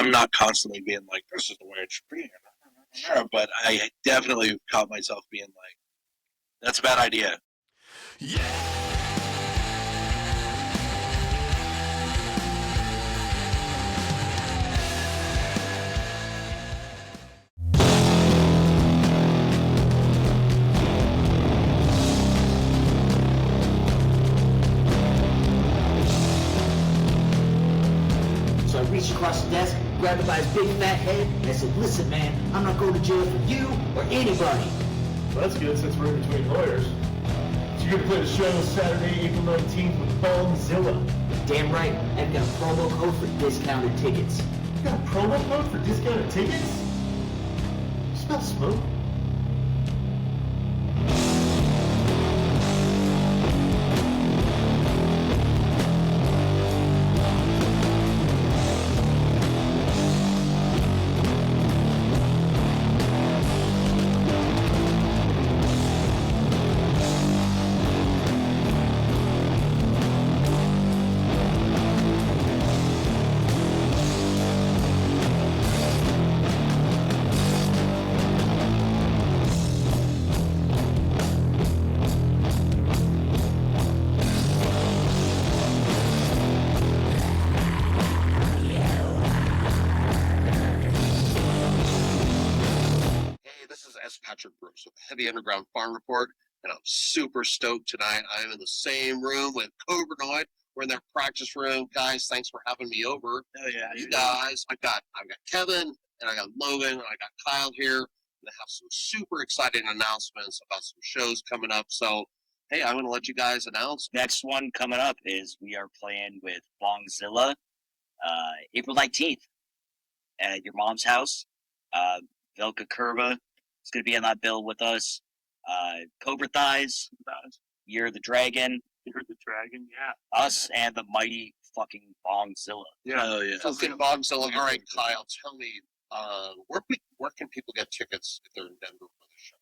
I'm not constantly being like, this is the way it should be. But I definitely caught myself being like, that's a bad idea. Yeah. So I reached across the desk, grabbed him by his big fat head, and I said, listen, man, I'm not going to jail for you or anybody. Well, that's good since we're in between lawyers. So you're going to play the show Saturday, April 19th with Bongzilla. Damn right. I've got a promo code for discounted tickets. You got a promo code for discounted tickets? Smell smoke? With the Heavy Underground Farm Report, and I'm super stoked tonight. I'm in the same room with Cobranoid. We're in their practice room, guys. Thanks for having me over. Oh yeah, you guys. I've got Kevin and I got Logan and I got Kyle here. And I have some super exciting announcements about some shows coming up. So hey, I'm gonna let you guys announce. Next one coming up is we are playing with Bongzilla, April 19th at your mom's house. Velka Curva is going to be on that bill with us. Cobra Thighs, Year of the Dragon. Year of the Dragon, yeah. Us and the mighty fucking Bongzilla. Yeah. Oh, yeah. Fucking Bongzilla. All right, Kyle, tell me, where can people get tickets if they're in Denver for the show?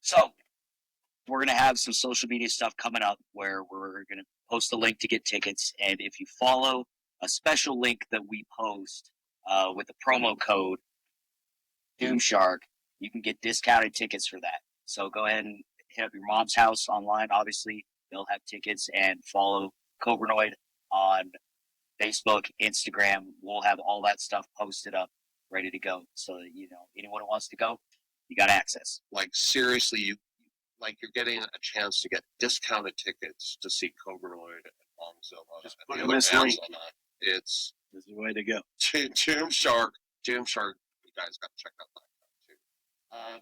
So, we're going to have some social media stuff coming up where we're going to post a link to get tickets. And if you follow a special link that we post with the promo code Doomshark, you can get discounted tickets for that. So go ahead and hit up your mom's house online. Obviously, they'll have tickets, and follow Cobranoid on Facebook, Instagram. We'll have all that stuff posted up, ready to go. So that, anyone who wants to go, you got access. Like seriously, you're getting a chance to get discounted tickets to see Cobranoid and Bongzilla. Just put in this link. This is the way to go. Doomshark. You guys got to check out that.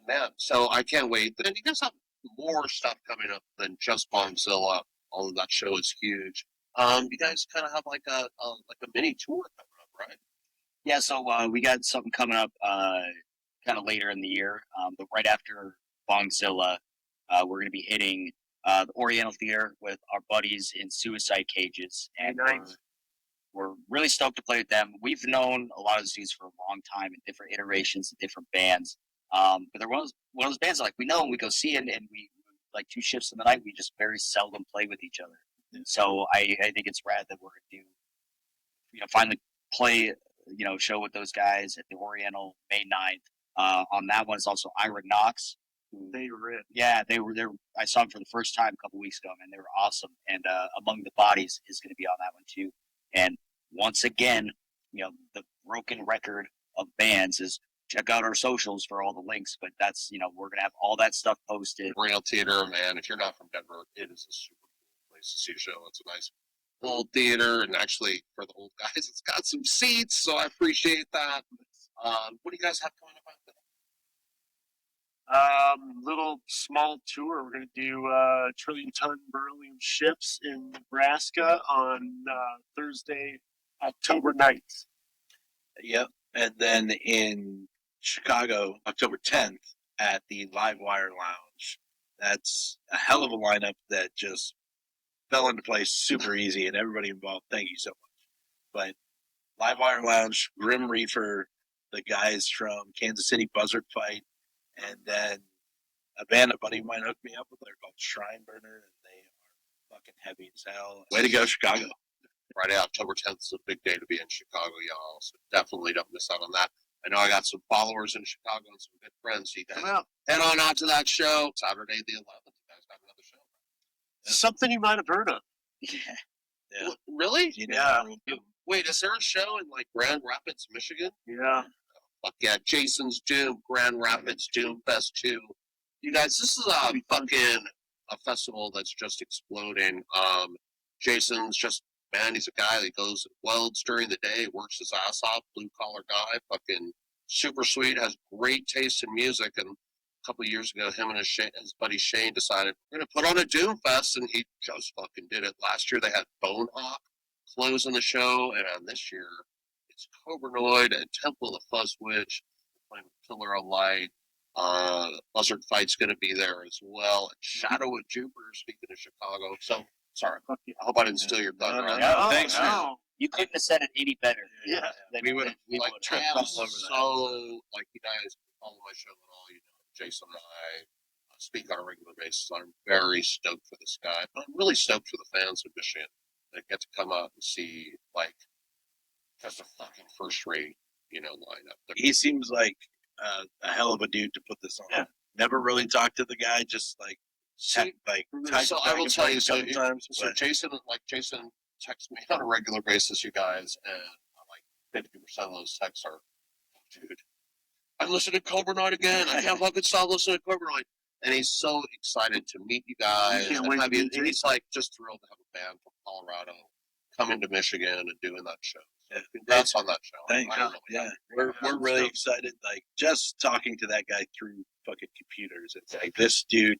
Man, so I can't wait. But then you guys have more stuff coming up than just Bongzilla. All of that show is huge. You guys kind of have like a mini tour coming up, right? Yeah, so we got something coming up kind of later in the year. But right after Bongzilla, we're going to be hitting the Oriental Theater with our buddies in Suicide Cages. And nice. We're really stoked to play with them. We've known a lot of these dudes for a long time in different iterations of different bands. But they're one of those bands that, like, we know and we go see it, and we like 2 shifts in the night. We just very seldom play with each other. Yeah. So I think it's rad that we're going to finally play, show with those guys at the Oriental May 9th. On that one, it's also Ira Knox. They ripped. Yeah, they were there. I saw them for the first time a couple weeks ago, and they were awesome. And Among the Bodies is going to be on that one too. And once again, the broken record of bands is, check out our socials for all the links, but that's, we're going to have all that stuff posted. Oriental Theater, man, if you're not from Denver, it is a super cool place to see a show. It's a nice old theater, and actually, for the old guys, it's got some seats, so I appreciate that. What do you guys have coming up out there? Little small tour. We're going to do trillion-ton beryllium ships in Nebraska on Thursday, October 9th. Yep, and then in Chicago, October 10th at the Livewire Lounge. That's a hell of a lineup that just fell into place super easy, and everybody involved, thank you so much. But Livewire Lounge, Grim Reaper, the guys from Kansas City Buzzard Fight, and then a band a buddy of mine hooked me up with. They're called Shrine Burner, and they are fucking heavy as hell. Way to go, Chicago. Friday, October 10th is a big day to be in Chicago, y'all. So definitely don't miss out on that. I know I got some followers in Chicago and some good friends. So you guys head on out to that show. Saturday the 11th, you guys got another show. Something you might have heard of. Yeah. Really? Yeah. Wait, is there a show in like Grand Rapids, Michigan? Yeah. Fuck yeah, Jason's Doome, Grand Rapids Doomfest II. You guys, this is a festival that's just exploding. Jason's just, man, he's a guy that goes and welds during the day, works his ass off, blue collar guy, fucking super sweet, has great taste in music. And a couple of years ago, him and his buddy Shane decided we're gonna put on a Doomfest, and he just fucking did it. Last year they had Bonehawk closing the show, and this year it's Cobranoid and Temple of the Fuzz Witch playing Pillar of Light. Buzzard Fight's going to be there as well. And Shadow of Jupiter, speaking of Chicago. So, sorry. I hope I didn't steal your thunder. No, thanks, no. You couldn't have said it any better. Yeah. We would have Like, tripped I am all over that. so, like, you guys follow my show and all, you know, Jason and I speak on a regular basis. I'm very stoked for this guy. But I'm really stoked for the fans of Michigan that get to come out and see, like, just a fucking first-rate, you know, lineup. He seems like a hell of a dude to put this on. Yeah. Never really talked to the guy, just like See, typed so back I will and tell forth you, a so, couple times. so But Jason texts me on a regular basis, you guys, and like 50% of those texts are, oh, dude, I'm listening to Cobranoid again. I can't fucking stop listening to Cobranoid. And he's so excited to meet you guys. Can't And wait to have you, meet and he's like just thrilled to have a band from Colorado coming to Michigan and doing that show. So congrats on that show. thanks. I really Yeah, am. we're really excited. Like just talking to that guy through fucking computers. It's like this dude.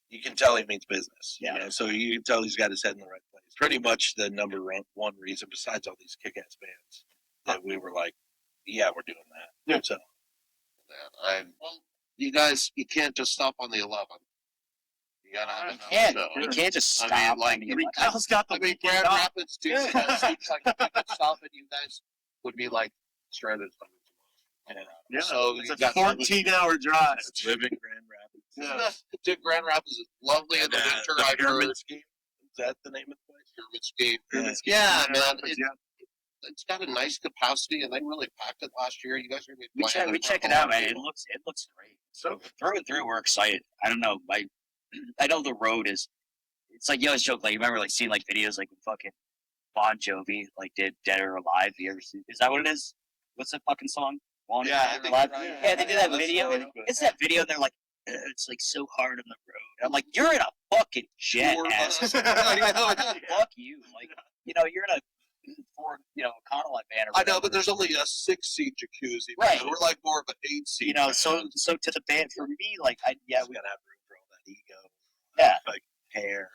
You can tell he means business. Yeah. You know? So you can tell he's got his head in the right place. Pretty much the number one reason, besides all these kick-ass bands, that we were like, yeah, we're doing that. Yeah. So Well, you guys, you can't just stop on the 11th. You gotta have another And show. you can't just I stop. mean, like, on the We just got the I mean, weekend Grand off. Rapids Doomfest seems like if you could stop it, you guys would be like stranded somewhere. Yeah. So It's you a got 14-hour drive. live in Grand Rapids. Yeah. Dude, Grand Rapids is lovely in the And, winter. the I've heard pyramid scheme. Is that the name of the place? Pyramid Scheme. Pyramid Scheme. Yeah, man. Yeah. It's got a nice capacity, and they really packed it last year. You guys are going to be playing We for check a it lot out, of man. It people. looks great. So through and through, we're excited. I don't know. I know the road is. It's like you always joke. Like you remember, like seeing like videos like when fucking Bon Jovi like did Dead or Alive. You ever see? Is that what it is? What's that fucking song? Wanted Yeah, I Dead or think Alive. you're right. Yeah, they did that That's video. funny. It's that video. And they're like, it's like so hard on the road. I'm like, you're in a fucking jet, ass. Fuck you. Like, you know, you're in a Ford, Econoline van or I whatever. know, but there's only a 6-seat jacuzzi. Right. Man. We're like more of an 8-seat. You know, so to the band for me, like, We we gotta have room for all that ego. Yeah. Like hair.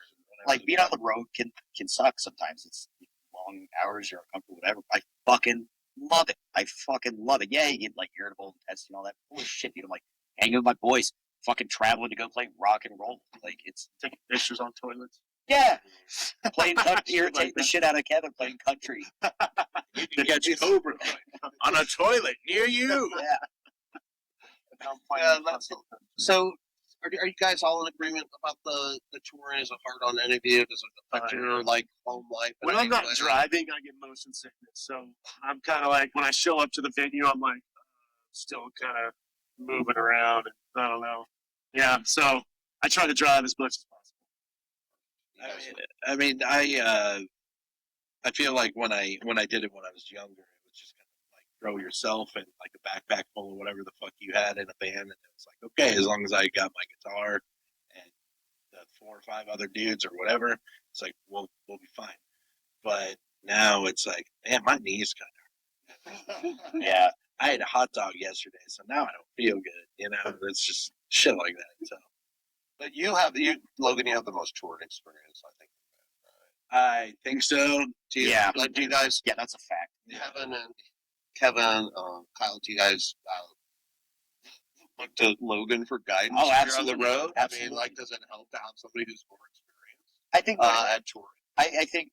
Whatever. like being on the road can suck sometimes. It's long hours, you're uncomfortable, whatever. I fucking love it. I fucking love it. Yeah, you get like irritable, testing and all that. Holy shit, dude! I'm like hanging with my boys, fucking traveling to go play rock and roll. Like it's Taking pictures on toilets. yeah, playing country, Shit irritate like the that. shit out of Kevin playing country. You can catch Cobra on a toilet near you. Yeah, Yeah, so, are you guys all in agreement about the touring? Is it hard on any of you? Does it affect your like home life? in When I'm any not way? driving, I get motion sickness. So I'm kind of like, when I show up to the venue, I'm like, still kind of moving around. And I don't know. Yeah, so I try to drive as much as possible. I feel like when I did it when I was younger, it was just kind of like throw yourself in like a backpack full of whatever the fuck you had in a band, and it was like, okay, as long as I got my guitar and the 4 or 5 other dudes or whatever, it's like we'll be fine. But now it's like, man, my knees kind of. yeah. I had a hot dog yesterday, so now I don't feel good. You know, it's just shit like that. So But Logan, you have the most touring experience, I think. I think so. Do you, Yeah. Like, do you guys, Yeah, that's a fact. Kevin, Kyle, do you guys look to Logan for guidance Oh, when you're on absolutely. the road? Absolutely. I mean, like, does it help to have somebody who's more experienced I think at touring? I think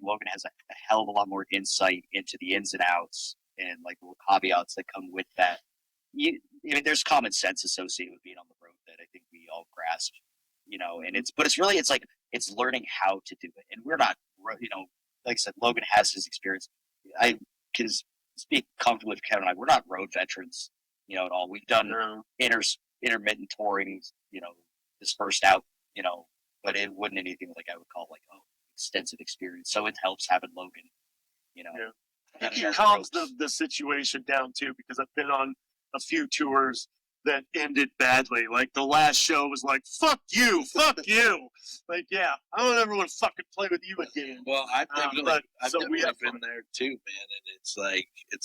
Logan has a hell of a lot more insight into the ins and outs and like little caveats that come with that. I mean, there's common sense associated with being on the road that I think we all grasp, and it's really it's learning how to do it. And we're not, like I said, Logan has his experience. I can speak comfortably for Kevin and I. We're not road veterans, at all. We've done intermittent touring, dispersed out, but it wasn't anything like I would call extensive experience. So it helps having Logan, I think it calms the situation down too, because I've been on a few tours that ended badly. Like the last show was like, fuck you. Like, yeah, I don't ever want to fucking play with you again. Well, I've definitely been there too, man. And it's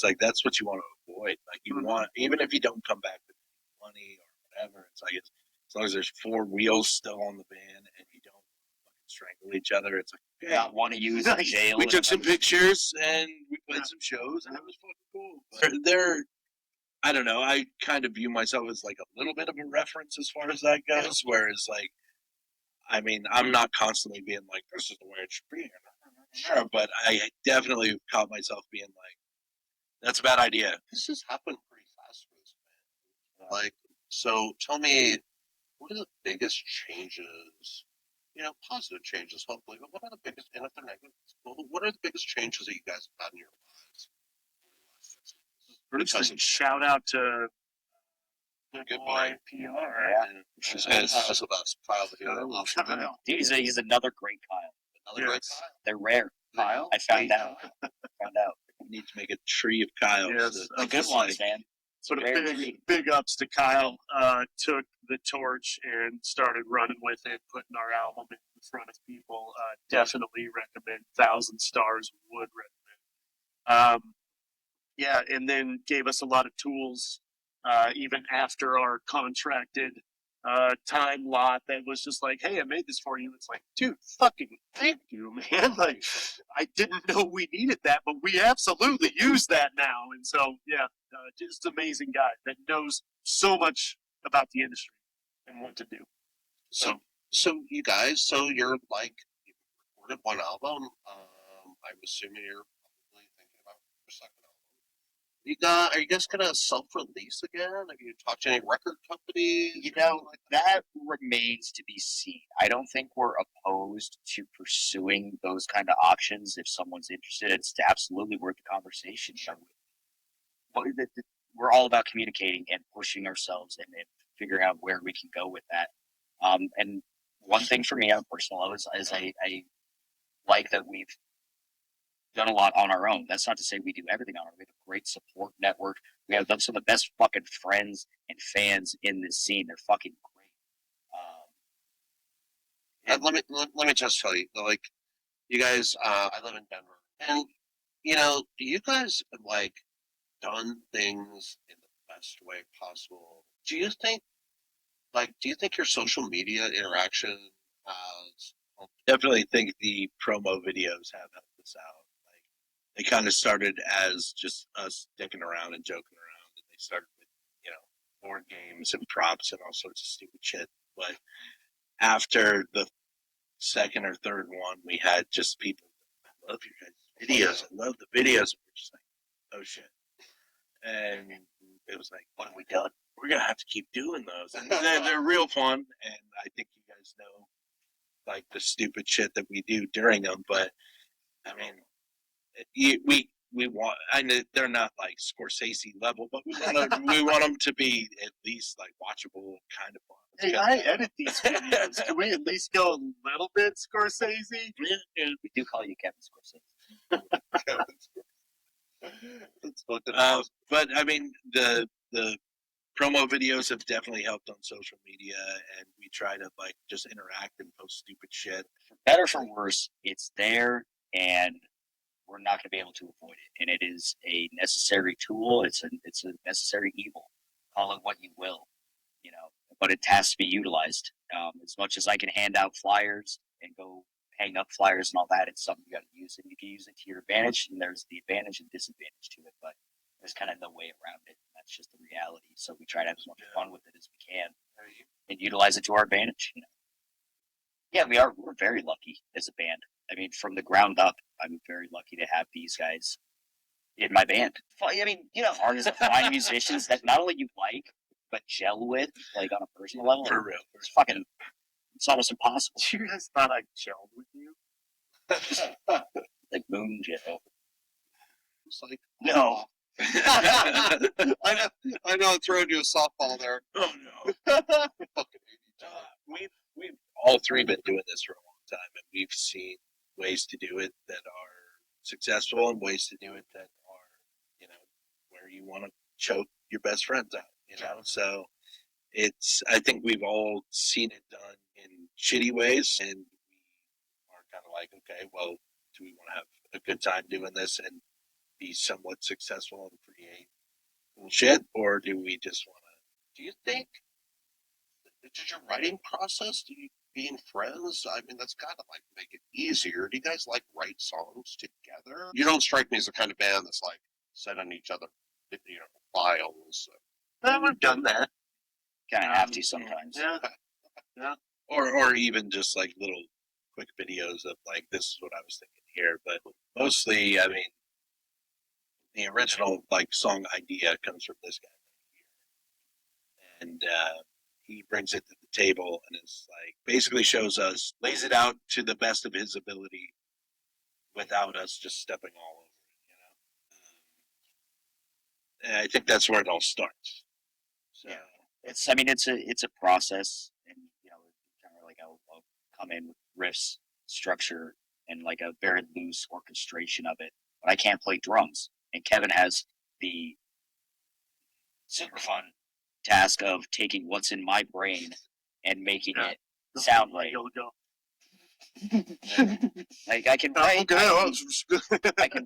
like that's what you want to avoid. Like you want, even if you don't come back with money or whatever, it's like as long as there's 4 wheels still on the van and you don't fucking strangle each other, it's like, hey, not want to use in jail. We took some pictures and we played some shows and it was fucking cool. But I don't know. I kind of view myself as like a little bit of a reference as far as that goes. Whereas, like, I mean, I'm not constantly being like, this is the way it should be. Sure, but I definitely caught myself being like, that's a bad idea. This just happened pretty fast for this man. Like, so tell me, what are the biggest changes? Positive changes, hopefully. But what are the biggest, and if they're negative, what are the biggest changes that you guys have had in your lives? First, shout out to Good boy boy. PR. That's about Kyle. Dude, he's another great Kyle. Another great Kyle. They're rare. Kyle? I found out. We need to make a tree of Kyles. Yes, The good ones, man. But big ups to Kyle. Took the torch and started running with it, putting our album in front of people. Definitely recommend. 1,000 stars would recommend. Yeah, and then gave us a lot of tools, even after our contracted time lot that was just like, hey, I made this for you. It's like, dude, fucking thank you, man. Like, I didn't know we needed that, but we absolutely use that now. And so, yeah, just amazing guy that knows so much about the industry and what to do. So you guys, you're like, you recorded one album. I'm assuming you're probably thinking about your second album. Are you guys gonna self-release again? Have you talked to any record companies? That remains to be seen. I don't think we're opposed to pursuing those kind of options. If someone's interested, it's absolutely worth the conversation. We're all about communicating and pushing ourselves and figuring out where we can go with that. And one thing for me on a personal level is I like that we've done a lot on our own. That's not to say we do everything on our own. We have a great support network. We have some of the best fucking friends and fans in this scene. They're fucking great. Let me just tell you, like, you guys, I live in Denver, and you guys have like done things in the best way possible. Do you think your social media interaction has? Definitely think the promo videos have helped us out. They kind of started as just us dicking around and joking around, and they started with, board games and props and all sorts of stupid shit. But after the second or third one, we had just people, I love your guys' videos. I love the videos. We're just like, oh shit. And it was like, what have we done? We're going to have to keep doing those. And they're real fun, and I think you guys know, like, the stupid shit that we do during them. But, I mean, we want. I know they're not like Scorsese level, but we want them to be at least like watchable, kind of fun. Hey, I edit these videos. Can we at least go a little bit Scorsese? We do call you Kevin Scorsese. But I mean, the promo videos have definitely helped on social media, and we try to like just interact and post stupid shit. For better or for worse, it's there, and we're not going to be able to avoid it. And it is a necessary tool. It's a necessary evil. Call it what you will, but it has to be utilized. As much as I can hand out flyers and go hang up flyers and all that, it's something you got to use, and you can use it to your advantage. And there's the advantage and disadvantage to it, but there's kind of no way around it. That's just the reality. So we try to have as much fun with it as we can and utilize it to our advantage. Yeah, we're very lucky as a band. I mean, from the ground up, I'm very lucky to have these guys in my band. I mean, artists, fine musicians that not only you like, but gel with, like on a personal level. For real. It's almost impossible. You guys thought I gelled with you? Like Moon Jail. It's like, No. I know, I'm throwing you a softball there. Oh no. Fucking hate each other. We've all three been doing this for a long time, and we've seen ways to do it that are successful and ways to do it that are, where you want to choke your best friends out. So I think we've all seen it done in shitty ways, and we are kind of like, okay, well, do we want to have a good time doing this and be somewhat successful and create cool shit, or do we just want to? Do you think, did your writing process, being friends, I mean, that's got to like make it easier. Do you guys like write songs together? You don't strike me as the kind of band that's like sending each other, files. We've done that. Kind of have to sometimes. Yeah. Or even just like little quick videos of like, this is what I was thinking here. But mostly, I mean, the original like song idea comes from this guy right here, and he brings it to the table and is like basically lays it out to the best of his ability without us just stepping all over it. And I think that's where it all starts. So. Yeah. It's a process, and kind of like I'll come in with riffs, structure, and like a very loose orchestration of it. But I can't play drums, and Kevin has the super fun task of taking what's in my brain and making it sound right. Like I can write, I can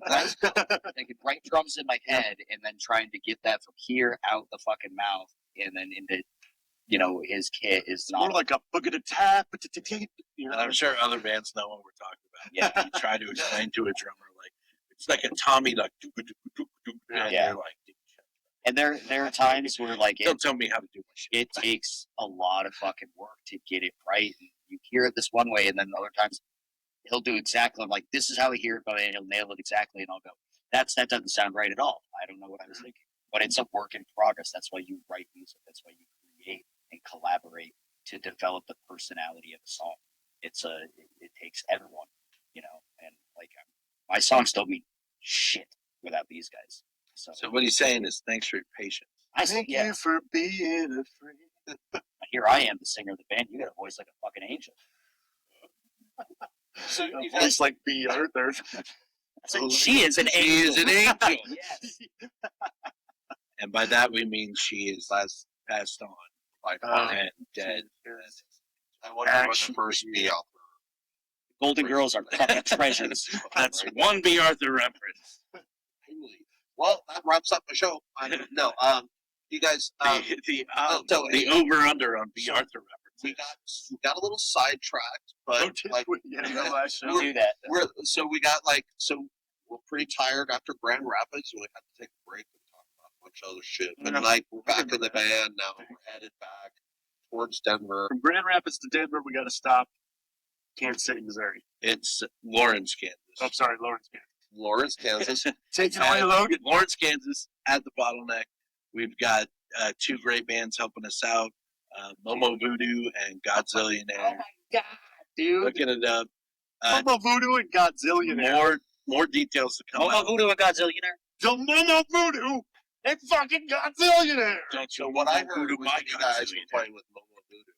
write drums in my head, and then trying to get that from here out the fucking mouth, and then into his kit is not more like a book a tap. And I'm sure other bands know what we're talking about. Yeah. You try to explain to a drummer like it's like a Tommy like and Yeah. they're like, and there are times where like don't tell me how to do my shit. it takes a lot of fucking work to get it right. And you hear it this one way, and then other times he'll do exactly. I'm like, this is how I hear it, and he'll nail it exactly, and I'll go, that doesn't sound right at all. I don't know what I was thinking, but it's a work in progress. That's why you write music. That's why you create and collaborate to develop the personality of a song. It takes everyone, and like my songs don't mean shit without these guys. So what he's saying is, thanks for your patience. Thank you for being a friend. Here I am, the singer of the band. You got a voice like a fucking angel. So you guys like B. Arthur. She is an angel. She is an angel. Yes. And by that we mean she is passed on and dead. I wonder what the first B. Arthur. Golden Girls are fucking treasures. That's one B. Arthur reference. Well, that wraps up the show. You guys. The over/under on B. Arthur reference. We got a little sidetracked, but Do that. We're pretty tired after Grand Rapids. We had to take a break and talk about a bunch of other shit. But we're back in the band now. We're headed back towards Denver. From Grand Rapids to Denver, we got to stop Kansas City, Missouri. It's Lawrence, Kansas. Oh, sorry, Lawrence, Kansas. Lawrence, Kansas. Take it away, Logan. Lawrence, Kansas, at the Bottleneck. We've got two great bands helping us out, Momo Voodoo and Godzillionaire. Oh my god, dude! Looking it up. Momo Voodoo and Godzillionaire. More details to come. Momo Voodoo and Godzillionaire. The Momo Voodoo and fucking Godzillionaire. So What I heard was that you guys were playing with Momo Voodoo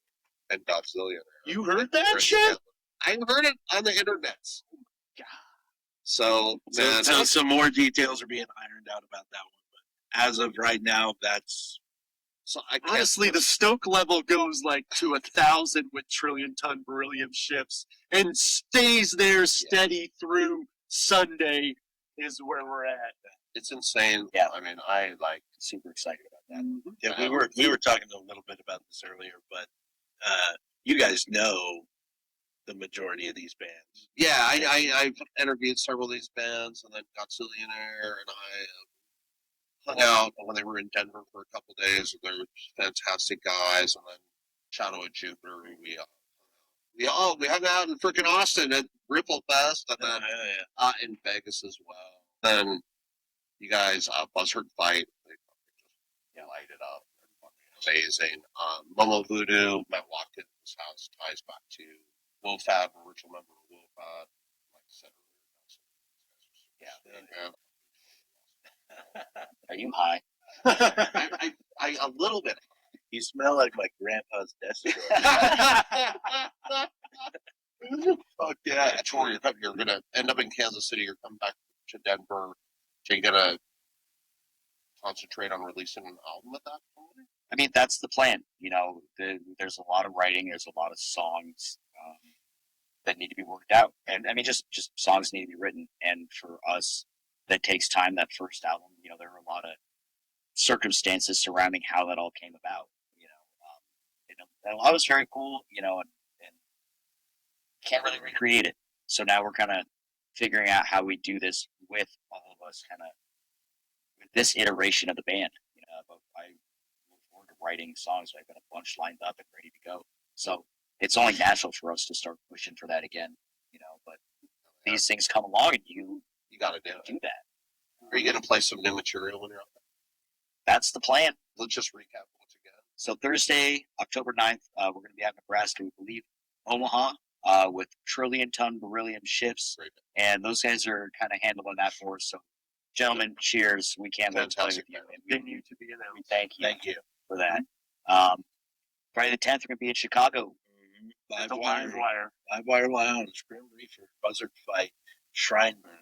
and Godzillionaire. You heard that shit? I heard it on the internet. Oh my god. So some more details are being ironed out about that one. But as of right now, that's... So honestly, the stoke level goes like to 1,000 with trillion-ton beryllium ships and stays there steady through Sunday is where we're at. It's insane. Yeah. I mean, I like super excited about that. Mm-hmm. Yeah, we were talking a little bit about this earlier, but you guys know the majority of these bands. Yeah, I've interviewed several of these bands, and then Godzillionaire and I hung out when they were in Denver for a couple of days. And they're fantastic guys. And then Shadow of Jupiter, we hung out in freaking Austin at Ripple Fest, and then in Vegas as well. Then you guys, Buzzard Fight, they just light it up. They're amazing. Momo Voodoo, Matt Watkins' house ties back to WoFab, original member of WoFab. Like I said earlier, Yeah. Are you high? I a little bit. You smell like my grandpa's desk drawer. Fuck yeah. Troy, you're going to end up in Kansas City. You're coming back to Denver. So you're going to concentrate on releasing an album at that point? I mean, that's the plan. You know, there's a lot of writing. There's a lot of songs that need to be worked out. And I mean, just songs need to be written. And for us, that takes time. That first album, you know, there were a lot of circumstances surrounding how that all came about. And a lot was very cool, you know, and can't really recreate it. So now we're kind of figuring out how we do this with all of us, kind of with this iteration of the band. You know, but I look forward to writing songs. I've got a bunch lined up and ready to go. So it's only natural for us to start pushing for that again. You know, but these things come along, and you got to do that. Are you going to play some new material when you're out there? That's the plan. Let's just recap once again. So Thursday, October 9th, we're going to be out in Nebraska, we believe, Omaha, with trillion-ton beryllium ships. Great. And those guys are kind of handling that for us. So, gentlemen, cheers. We can't wait to play with you. And Continue to be we announced. thank you for that. Friday the 10th, we're going to be in Chicago. Live The Wire. Live Wire. Live Wire Lounge, Grim Reaper, Buzzard Fight, Shrine Burner.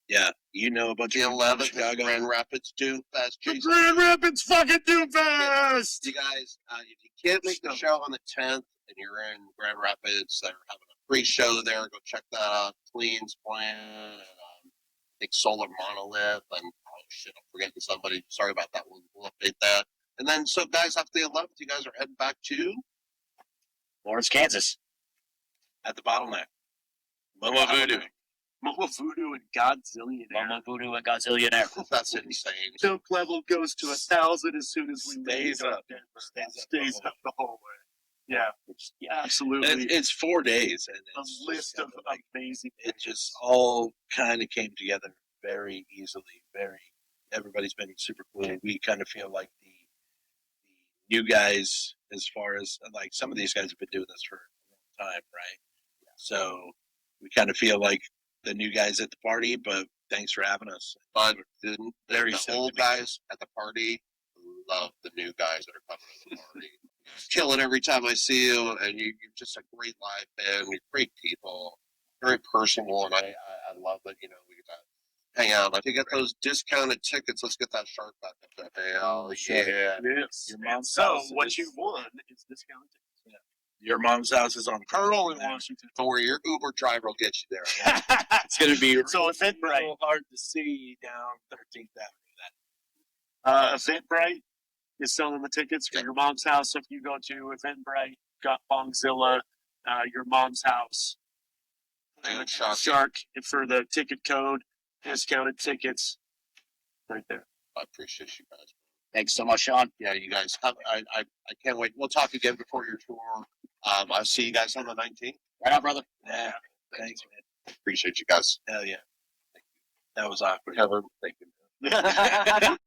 Yeah, you know a bunch The of people in 11th is Chicago. Grand Rapids Doomfest. The Jason, Grand Rapids fucking Doomfest! you guys, if you can't make the show on the 10th and you're in Grand Rapids, they're having a free show there. Go check that out. Clean's playing, and I think Solar Monolith, and oh shit, I'm forgetting somebody. Sorry about that. We'll update that. And then, so guys, after the 11th, you guys are heading back to Lawrence, Kansas. At the Bottleneck. Momo Voodoo. Momo Voodoo and Godzillionaire. Momo Voodoo and Godzillionaire. That's insane. Joke level goes to 1,000 as soon as we Stays leave up. Denver. Stays up the whole way. Yeah, Yeah. absolutely. It's 4 days, and A it's list of amazing. it just all kind of came together very easily. Everybody's been super cool. We kind of feel like the new guys, as far as like some of these guys have been doing this for a long time, right? So we kind of feel like the new guys at the party, but thanks for having us. But the Very old soon. guys at the party love the new guys that are coming to the party. Kill it every time I see you, and you're just a great live band. You're great people, very personal, and I love that. You know, we get to hang out. If you get those discounted tickets, let's get that shark back up there. Hell Sure. yeah! Yes. Your And mom's so house what is- you won is discounted. Your mom's house is on Pearl in Washington. Don't worry, your Uber driver will get you there. It's going to be So Eventbrite. real hard to see down 13th Avenue. Eventbrite is selling the tickets for your mom's house. So if you go to Eventbrite, got Bongzilla, your mom's house, Dude, Shark. Shark for the ticket code, discounted tickets, right there. I appreciate you guys. Thanks so much, Sean. Yeah, you guys. I can't wait. We'll talk again before your tour. I'll see you guys on the 19th. Right on, brother. Yeah, thanks, man. Appreciate you guys. Hell yeah. That was awkward. Kevin, thank you.